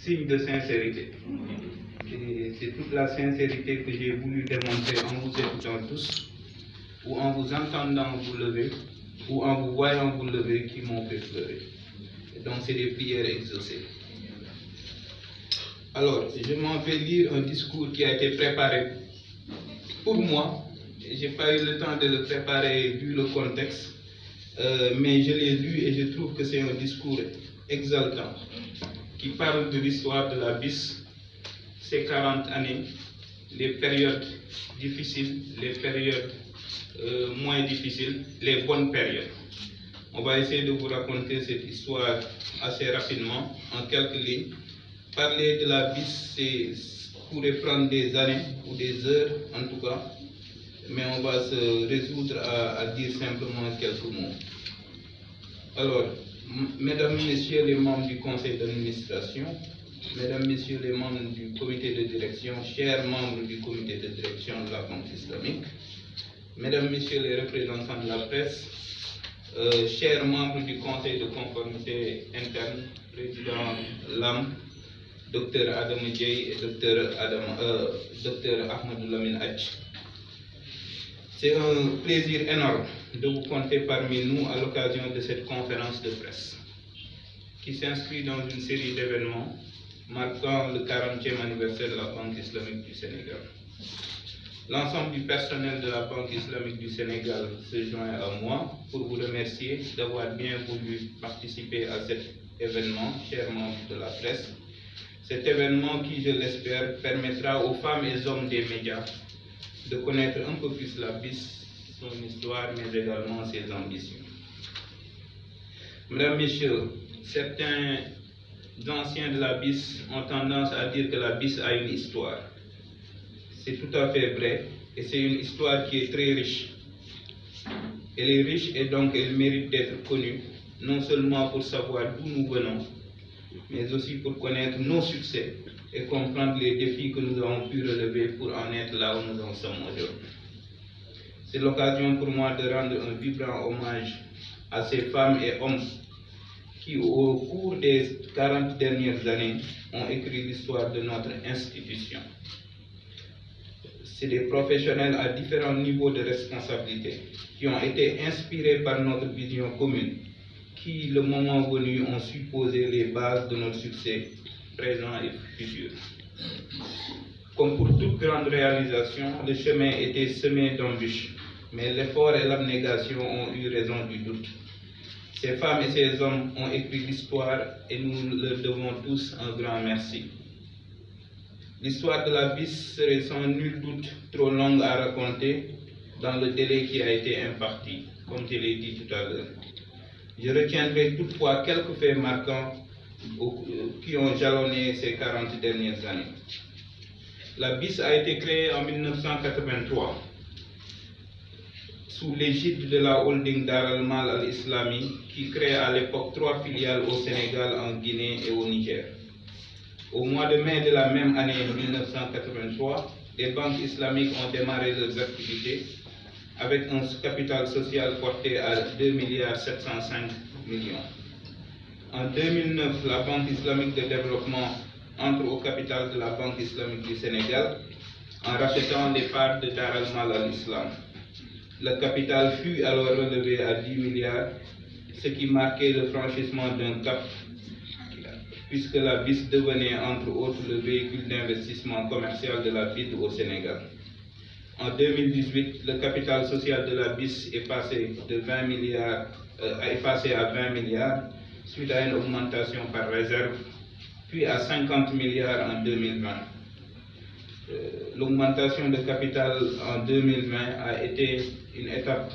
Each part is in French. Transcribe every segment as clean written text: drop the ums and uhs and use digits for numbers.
signe de sincérité. Et c'est toute la sincérité que j'ai voulu démontrer en vous écoutant tous, ou en vous entendant vous lever, ou en vous voyant vous lever qui m'ont fait pleurer. Et donc c'est des prières exaucées. Alors, je m'en vais lire un discours qui a été préparé pour moi. Je n'ai pas eu le temps de le préparer vu le contexte, mais je l'ai lu et je trouve que c'est un discours exaltant qui parle de l'histoire de la BIS, ces 40 années, les périodes difficiles, les périodes moins difficiles, les bonnes périodes. On va essayer de vous raconter cette histoire assez rapidement, en quelques lignes. Parler de la BIS, pourrait prendre des années ou des heures en tout cas, mais on va se résoudre à dire simplement quelques mots. Alors, mesdames, messieurs les membres du conseil d'administration, mesdames, messieurs les membres du comité de direction, chers membres du comité de direction de la Banque islamique, mesdames, messieurs les représentants de la presse, chers membres du conseil de conformité interne, président LAM, Dr Adam Dieye et Dr Ahmadou Lamine Hadj. C'est un plaisir énorme de vous compter parmi nous à l'occasion de cette conférence de presse qui s'inscrit dans une série d'événements marquant le 40e anniversaire de la Banque islamique du Sénégal. L'ensemble du personnel de la Banque islamique du Sénégal se joint à moi pour vous remercier d'avoir bien voulu participer à cet événement, chers membres de la presse. Cet événement qui, je l'espère, permettra aux femmes et hommes des médias de connaître un peu plus la BIS, son histoire, mais également ses ambitions. Mesdames, Messieurs, certains anciens de la BIS ont tendance à dire que la BIS a une histoire. C'est tout à fait vrai, et c'est une histoire qui est très riche. Elle est riche et donc elle mérite d'être connue, non seulement pour savoir d'où nous venons, mais aussi pour connaître nos succès et comprendre les défis que nous avons pu relever pour en être là où nous en sommes aujourd'hui. C'est l'occasion pour moi de rendre un vibrant hommage à ces femmes et hommes qui, au cours des 40 dernières années, ont écrit l'histoire de notre institution. C'est des professionnels à différents niveaux de responsabilité qui ont été inspirés par notre vision commune, qui, le moment venu, ont su poser les bases de notre succès présent et futur. Comme pour toute grande réalisation, le chemin était semé d'embûches, mais l'effort et l'abnégation ont eu raison du doute. Ces femmes et ces hommes ont écrit l'histoire et nous leur devons tous un grand merci. L'histoire de la BIS serait sans nul doute trop longue à raconter dans le délai qui a été imparti, comme je l'ai dit tout à l'heure. Je retiendrai toutefois quelques faits marquants qui ont jalonné ces 40 dernières années. La BIS a été créée en 1983 sous l'égide de la holding Dar al-Mal al-Islami qui crée à l'époque 3 filiales au Sénégal, en Guinée et au Niger. Au mois de mai de la même année 1983, les banques islamiques ont démarré leurs activités avec un capital social porté à 2,705 milliards. En 2009, la Banque islamique de développement entre au capital de la Banque islamique du Sénégal en rachetant les parts de Dar al-Mal al-Islam. Le capital fut alors relevé à 10 milliards, ce qui marquait le franchissement d'un cap, puisque la BIS devenait entre autres le véhicule d'investissement commercial de la BID au Sénégal. En 2018, le capital social de la BIS est passé à 20 milliards suite à une augmentation par réserve, puis à 50 milliards en 2020. L'augmentation de capital en 2020 a été une étape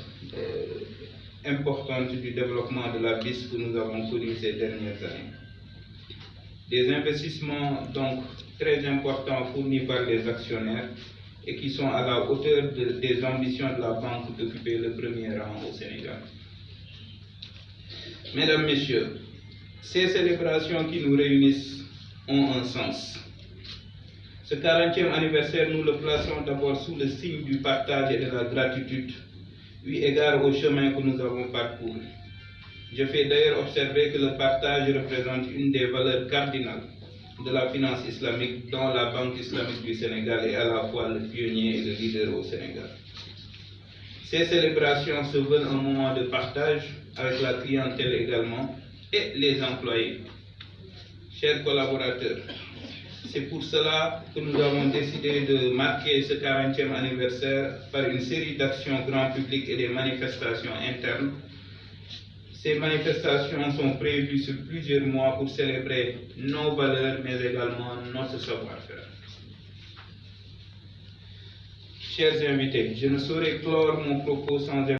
importante du développement de la BIS que nous avons connu ces dernières années. Des investissements donc très importants fournis par les actionnaires et qui sont à la hauteur des ambitions de la banque d'occuper le premier rang au Sénégal. Mesdames, Messieurs, ces célébrations qui nous réunissent ont un sens. Ce 40e anniversaire, nous le plaçons d'abord sous le signe du partage et de la gratitude, eu égard au chemin que nous avons parcouru. Je fais d'ailleurs observer que le partage représente une des valeurs cardinales de la finance islamique, dont la Banque islamique du Sénégal est à la fois le pionnier et le leader au Sénégal. Ces célébrations se veulent un moment de partage avec la clientèle également et les employés. Chers collaborateurs, c'est pour cela que nous avons décidé de marquer ce 40e anniversaire par une série d'actions grand public et des manifestations internes. Ces manifestations sont prévues sur plusieurs mois pour célébrer nos valeurs, mais également notre savoir-faire. Chers invités, je ne saurais clore mon propos sans